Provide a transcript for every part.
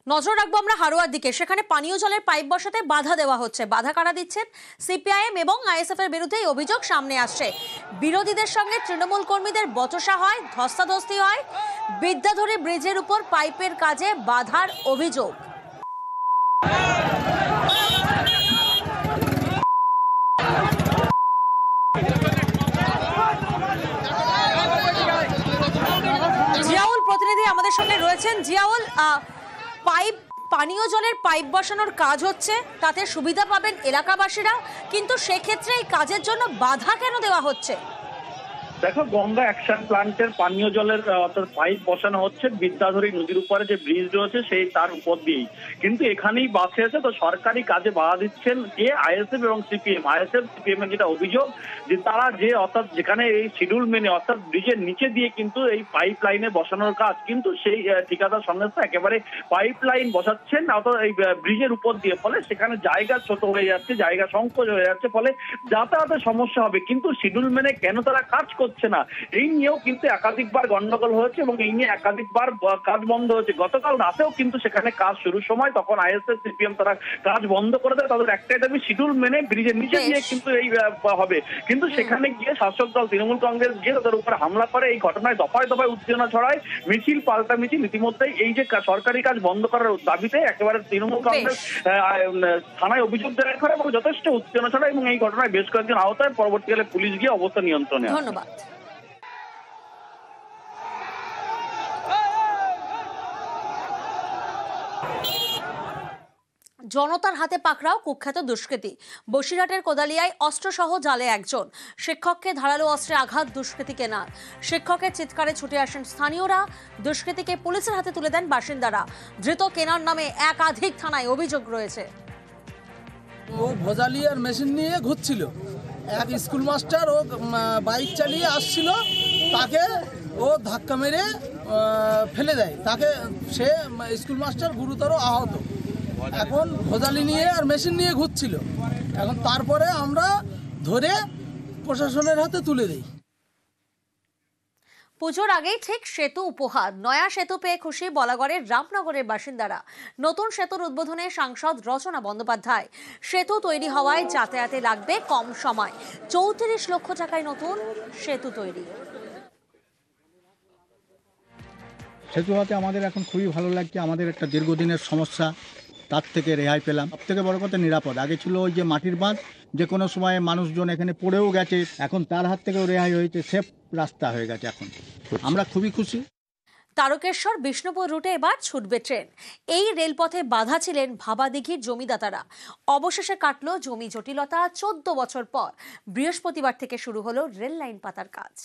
নজর রাখবো আমরা হারোয়ার দিকে। সেখানে পানীয় জলের পাইপ বসাতে বাধা দেওয়া হচ্ছে। বাধা কারা দিচ্ছেন? সিপিআইএম এবং আইএসএফ এর বিরুদ্ধে এই অভিযোগ সামনে আসছে। বিরোধীদের সঙ্গে তৃণমূল কর্মীদের বচসা হয়, ধস্তাধস্তি হয়। বিদ্যাধরী ব্রিজের উপর পাইপের কাজে বাধার অভিযোগ। জিয়াউল প্রতিনিধি আমাদের সঙ্গে রয়েছেন। জিয়াউল, পানীয় জলের পাইপ বসানোর কাজ হচ্ছে, তাতে সুবিধা পাবেন এলাকাবাসীরা, কিন্তু সেক্ষেত্রে এই কাজের জন্য বাধা কেন দেওয়া হচ্ছে? দেখো, গঙ্গা অ্যাকশন প্ল্যান্টের পানীয় জলের অর্থাৎ পাইপ বসানো হচ্ছে বিদ্যাধরী নদীর উপরে যে ব্রিজ রয়েছে সেই তার উপর দিয়েই, কিন্তু এখানেই বাসে আছে। তো সরকারি কাজে বাধা দিচ্ছেন কে? আইএসএফ এবং সিপিএম। আইএসএফ সিপিএম এর যেটা অভিযোগ যে তারা যে অর্থাৎ যেখানে এই শিডিউল মেনে অর্থাৎ ব্রিজের নিচে দিয়ে কিন্তু এই পাইপ লাইনে বসানোর কাজ, কিন্তু সেই ঠিকাদার সংস্থা একেবারে পাইপ লাইন বসাচ্ছেন অর্থাৎ এই ব্রিজের উপর দিয়ে, ফলে সেখানে জায়গা ছোট হয়ে যাচ্ছে, জায়গা সংকোচ হয়ে যাচ্ছে, ফলে যাতায়াতের সমস্যা হবে। কিন্তু শিডিউল মেনে কেন তারা কাজ করছে না, এই নিয়েও কিন্তু একাধিকবার গন্ডগোল হয়েছে এবং এই নিয়ে একাধিকবার কাজ বন্ধ হয়েছে। গতকাল রাতেও কিন্তু সেখানে কাজ শুরুর সময় তখন আইএসএফ সিপিএম তারা কাজ বন্ধ করে দেয়। তাদের একটাই দাবি শিডিউল মেনে ব্রিজের নিচে দিয়ে কিন্তু এই হবে, কিন্তু সেখানে গিয়ে শাসক দল তৃণমূল কংগ্রেস গিয়ে তাদের উপরে হামলা করে। এই ঘটনায় দফায় দফায় উত্তেজনা ছড়ায়, মিছিল পাল্টা মিছিল। ইতিমধ্যেই এই যে সরকারি কাজ বন্ধ করার দাবিতে একেবারে তৃণমূল কংগ্রেস থানায় অভিযোগ দায়ের করে এবং যথেষ্ট উত্তেজনা ছড়ায় এবং এই ঘটনায় বেশ কয়েকজন আহত হয়। পরবর্তীকালে পুলিশ গিয়ে অবস্থা নিয়ন্ত্রণে আনে। ধন্যবাদ। জনতার হাতে পাকড়াও কুখ্যাত দুষ্কৃতী। বসিরহাটের কোদালিয়ায় অস্ত্রসহ জালে একজন। শিক্ষককে ধারালো অস্ত্রে আঘাত দুষ্কৃতীকে না। শিক্ষকের চিৎকারে ছুটে আসেন স্থানীয়রা। দুষ্কৃতীকে পুলিশের হাতে তুলে দেন বাসিন্দারা। ধৃত কেনার নামে একাধিক থানায় অভিযোগ রয়েছে। ও ভোজালিয়ার মেশিন নিয়ে ঘুরছিল, এক স্কুল মাস্টার ও বাইক চালিয়ে আসছিল, তাকে ও ধাক্কা মেরে ফেলে দেয়। তাকে সে স্কুল মাস্টার গুরুতর আহত। এখন ভোজালি নিয়ে আর মেশিন নিয়ে ঘুরছিল। এখন তারপরে আমরা ধরে প্রশাসনের হাতে তুলে দিই। পুজোর আগেই ঠিক সেতু উপহার। নয়া সেতু পেয়ে খুশি বলাগড়ের রামনগরের বাসিন্দারা। নতুন সেতুর উদ্বোধনে সাংসদ রচনা বন্দ্যোপাধ্যায়। সেতু তৈরি হওয়ায় যাতায়াতে লাগবে কম সময়। 34 লক্ষ টাকায় নতুন সেতু তৈরি। সেতু হতে আমাদের এখন খুবই ভালো লাগছে। আমাদের একটা দীর্ঘদিনের সমস্যা, তার থেকে রেহাই পেলাম। সব থেকে বড় কথা নিরাপদ। আগে ছিল ওই যে মাটির বাঁধ, যে কোনো সময় মানুষজন এখানে পড়েও গেছে, এখন তার হাত থেকেও রেহাই হয়েছে, সেফ রাস্তা হয়ে গেছে। এখন আমরা খুবই খুশি। তারকেশ্বর বিষ্ণুপুর রুটে এবার ছুটবে ট্রেন। এই রেলপথে বাধা ছিলেন ভাবাদিঘির জমিদাতারা। অবশেষে কাটল জমি জটিলতা। 14 বছর পর বৃহস্পতিবার থেকে শুরু হলো রেল লাইন পাতার কাজ।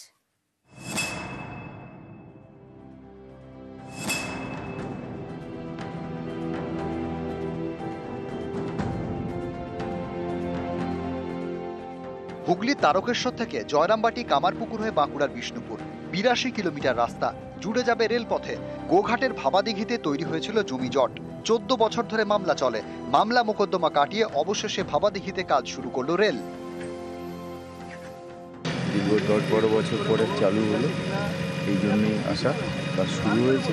হুগলি তারকেশ্বর থেকে জয়রামবাটি কামারপুকুর হয়ে বাঁকুড়ার বিষ্ণুপুর 82 কিলোমিটার রাস্তা জুড়ে যাবে রেলপথে। গোঘাটের ভাবাদিঘিতে তৈরি হয়েছিল জমি জট। 14 বছর ধরে মামলা চলে। মামলা মোকদ্দমা কাটিয়ে অবশেষে ভাবাদিঘিতে কাজ শুরু করলো রেল। দীর্ঘ 10-12 বছর পরে চালু হলো, এই জন্যই আসা। কাজ শুরু হয়েছে।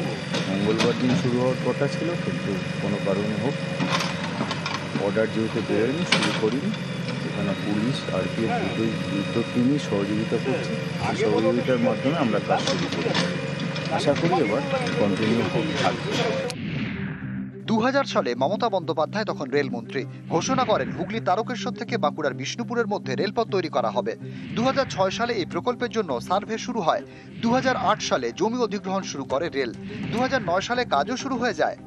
মঙ্গলবার দিন শুরু হওয়ার কথা ছিল, কিন্তু কোনো কারণে হোক অর্ডার যেহেতু বেরোয়নি, শুরু করিনি। এখানে পুলিশ আরপিএফ দুটো টিমই সহযোগিতা করছে। এই সহযোগিতার মাধ্যমে আমরা কাজ শুরু করি। আশা করি এবার কন্টিনিউ থাকবে। 2000 সালে মমতা বন্দ্যোপাধ্যায় তখন রেলমন্ত্রী ঘোষণা করেন হুগলি তারকেশ্বর থেকে বাঁকুড়ার বিষ্ণুপুরের মধ্যে রেলপথ তৈরি করা হবে। 2006 সালে এই প্রকল্পের জন্য সার্ভে শুরু হয়। 2008 সালে জমি অধিগ্রহণ শুরু করে রেল। 2009 সালে কাজও শুরু হয়ে যায়।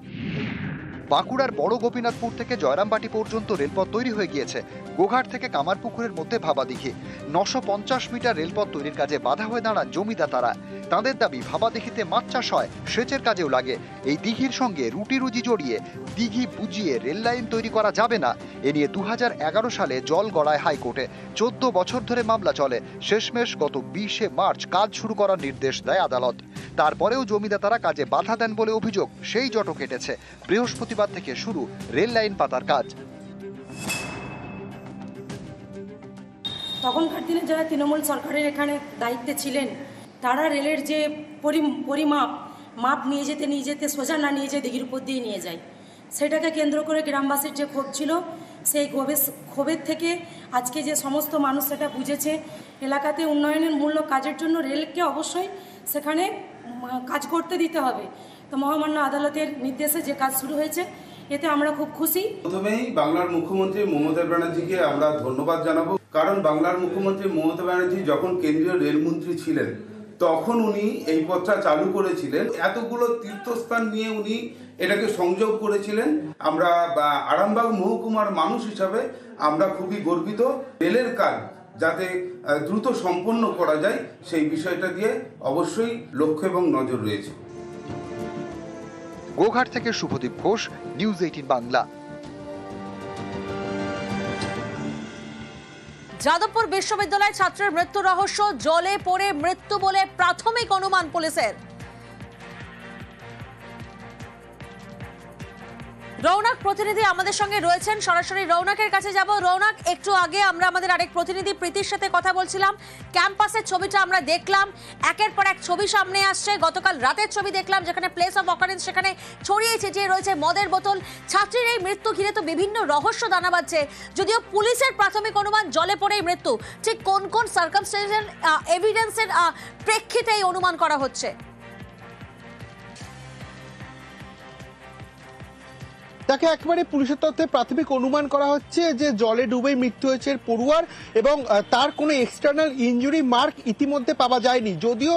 বাঁকুড়ার বড় গোপীনাথপুর থেকে জয়রামবাটি পর্যন্ত রেলপথ তৈরি হয়ে গিয়েছে। গোঘাট থেকে কামারপুকুরের মধ্যে ভাবাদিঘি 950 মিটার রেলপথ তৈরির কাজে বাধা হয়ে দাঁড়ান জমিদাতারা। তাদের দাবি ভাবাদিঘিতে মাছ চাষ হয়, সেচের কাজেও লাগে। এই দিঘির সঙ্গে রুটি রুজি জড়িয়ে দিঘি বুঝিয়ে রেল লাইন তৈরি করা যাবে না। এ নিয়ে 2011 সালে জল গড়ায় হাইকোর্টে। 14 বছর ধরে মামলা চলে। শেষমেশ গত 20 মার্চ কাজ শুরু করার নির্দেশ দেয় আদালত। তারপরেও জমিদাতারা কাজে বাধা দেন বলে অভিযোগ। সেই জটও কেটেছে। বৃহস্পতিবার থেকে শুরু রেল লাইন পাতার কাজ। তখনকার দিনে যারা তৃণমূল সরকারের এখানে দায়িত্বে ছিলেন, তারা রেলের যে পরিমাপ মাপ নিয়ে যেতে সোজা না নিয়ে যেয়ে দিঘির উপর দিয়ে নিয়ে যায়। সেটাকে কেন্দ্র করে গ্রামবাসীর যে ক্ষোভ ছিল, সেই ক্ষোভের থেকে আজকে যে সমস্ত মানুষ সেটা বুঝেছে। এলাকাতে উন্নয়নের মূল্য কাজের জন্য রেলকে অবশ্যই সেখানে কাজ করতে দিতে হবে। তো মহামান্য আদালতের নির্দেশে যে কাজ শুরু হয়েছে, এতে আমরা খুব খুশি। প্রথমেই বাংলার মুখ্যমন্ত্রী মমতা ব্যানার্জিকে আমরা ধন্যবাদ জানাবো, কারণ বাংলার মুখ্যমন্ত্রী মমতা ব্যানার্জি যখন কেন্দ্রীয় রেলমন্ত্রী ছিলেন তখন উনি এই পথটা চালু করেছিলেন। এতগুলো তীর্থস্থান নিয়ে উনি এটাকে সংযোগ করেছিলেন। আমরা আরামবাগ মহকুমার মানুষ হিসাবে আমরা খুবই গর্বিত। রেলের কাজ যাতে দ্রুত সম্পন্ন করা যায় সেই বিষয়টা দিয়ে অবশ্যই লক্ষ্য এবং নজর রয়েছে। গোঘাট থেকে শুভদীপ ঘোষ, নিউজ 18 বাংলা। যাদবপুর বিশ্ববিদ্যালয় ছাত্রের মৃত্যু রহস্য, জলে পড়ে মৃত্যু বলে প্রাথমিক অনুমান পুলিশের। রৌনক প্রতিনিধি আমাদের সঙ্গে রয়েছেন, সরাসরি রৌনকের কাছে যাব। রৌনক, একটু আগে আমরা আমাদের আরেক প্রতিনিধি প্রীতির সাথে কথা বলছিলাম। ক্যাম্পাসের ছবিটা আমরা দেখলাম, একের পর এক ছবি সামনে আসছে। গতকাল রাতের ছবি দেখলাম, যেখানে প্লেস অফ অকারেন্স সেখানে ছড়িয়ে ছিটিয়ে রয়েছে মদের বোতল। ছাত্রীর এই মৃত্যু ঘিরে তো বিভিন্ন রহস্য দানা বাঁধছে, যদিও পুলিশের প্রাথমিক অনুমান জলে পড়েই মৃত্যু। ঠিক কোন কোন সার্কামস্টেন্সিয়াল এভিডেন্সের প্রেক্ষিতে এই অনুমান করা হচ্ছে? তাকে একেবারে পুলিশের তথ্যে প্রাথমিক অনুমান করা হচ্ছে যে জলে ডুবে মৃত্যু হয়েছে পড়ুয়ার, এবং তার কোনো এক্সটার্নাল ইনজুরি মার্ক ইতিমধ্যে পাওয়া যায়নি। যদিও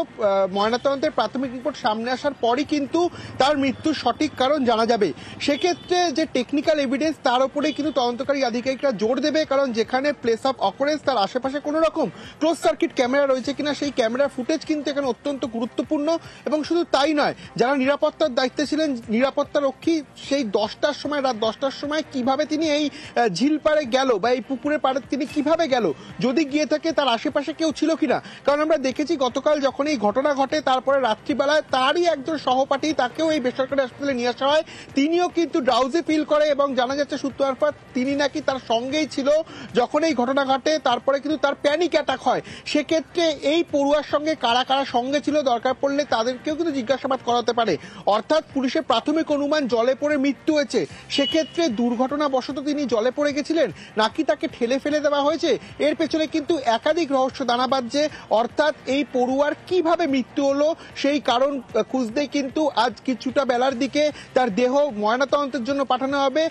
ময়নাতদন্তের প্রাথমিক রিপোর্ট সামনে আসার পরই কিন্তু তার মৃত্যুর সঠিক কারণ জানা যাবে। সেক্ষেত্রে যে টেকনিক্যাল এভিডেন্স তার উপরেই কিন্তু তদন্তকারী আধিকারিকরা জোর দেবে, কারণ যেখানে প্লেস অফ অকারেন্স তার আশেপাশে কোনো রকম ক্লোজ সার্কিট ক্যামেরা রয়েছে কিনা সেই ক্যামেরার ফুটেজ কিন্তু এখানে অত্যন্ত গুরুত্বপূর্ণ। এবং শুধু তাই নয়, যারা নিরাপত্তার দায়িত্বে ছিলেন নিরাপত্তা রক্ষী, সেই রাত 10টার সময় কিভাবে তিনি এই ঝিল পাড়ে গেল বা এই পুকুরের পাড়ে তিনি কিভাবে গেল, যদি গিয়ে থাকে তার আশেপাশে কেউ ছিল কিনা। কারণ আমরা দেখেছি গতকাল যখন এই ঘটনা ঘটে তারপরে রাত্রিবেলায় তারই একজন সহপাঠী, তাকেও এই বেসরকারি হাসপাতালে নিয়ে আসা হয়। তিনিও কিন্তু ড্রাউজি ফিল করে এবং জানা যাচ্ছে সূত্র মারফত তিনি নাকি তার সঙ্গেই ছিল যখন এই ঘটনা ঘটে। তারপরে কিন্তু তার প্যানিক অ্যাটাক হয়। সেক্ষেত্রে এই পড়ুয়ার সঙ্গে কারা কারা সঙ্গে ছিল, দরকার পড়লে তাদেরকেও কিন্তু জিজ্ঞাসাবাদ করাতে পারে। অর্থাৎ পুলিশের প্রাথমিক অনুমান জলে পড়ে মৃত্যু হয়েছে। সেক্ষেত্রে দুর্ঘটনাবশত তিনি জলে পড়ে গেছিলেন নাকি তাকে ঠেলে ফেলে দেওয়া হয়েছে, এর পেছনে কিন্তু একাধিক রহস্য দানা বাঁধছে। অর্থাৎ এই পড়ুয়ার কিভাবে মৃত্যু হলো সেই কারণ খুঁজতে কিন্তু আজ কিছুটা বেলার দিকে তার দেহ ময়নাতদন্তের জন্য পাঠানো হবে,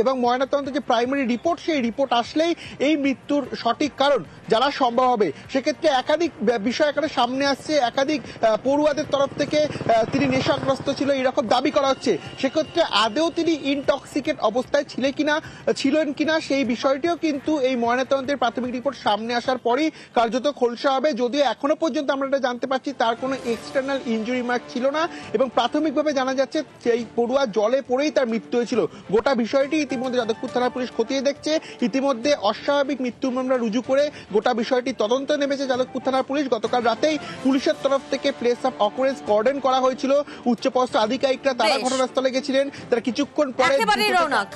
এবং ময়নাতদন্তের যে প্রাইমারি রিপোর্ট সেই রিপোর্ট আসলেই এই মৃত্যুর সঠিক কারণ জানা সম্ভব হবে। সেক্ষেত্রে একাধিক বিষয় এখানে সামনে আসছে। একাধিক পড়ুয়াদের তরফ থেকে তিনি নেশাগ্রস্ত ছিল এরকম দাবি করা হচ্ছে। সেক্ষেত্রে আদেও তিনি ইনটক্সিকেট অবস্থায় ছিলেন কিনা সেই বিষয়টিও কিন্তু এই ময়নাতদন্তের প্রাথমিক রিপোর্ট সামনে আসার পরই কার্যত খোলসা হবে। যদিও এখনো পর্যন্ত আমরা এটা জানতে পারছি তার কোনো এক্সটার্নাল ইনজুরি মার্ক ছিল না, এবং প্রাথমিকভাবে জানা যাচ্ছে সেই পড়ুয়া জলে পড়েই তার মৃত্যু হয়েছিল। গোটা বিষয়টি ইতিমধ্যে যাদবপুর থানা পুলিশ খতিয়ে দেখছে। ইতিমধ্যে অস্বাভাবিক মৃত্যুর মামলা রুজু করে গোটা বিষয়টি তদন্ত নেমেছে যাদবপুর থানার পুলিশ। গতকাল রাতেই পুলিশের তরফ থেকে প্লেস অফ অকারেন্স কর্ডন করা হয়েছিল। উচ্চপদস্থ আধিকারিকরা তারা ঘটনাস্থলে গেছিলেন। তারা কিছুক্ষণ পরে একেবারেই রৌনক।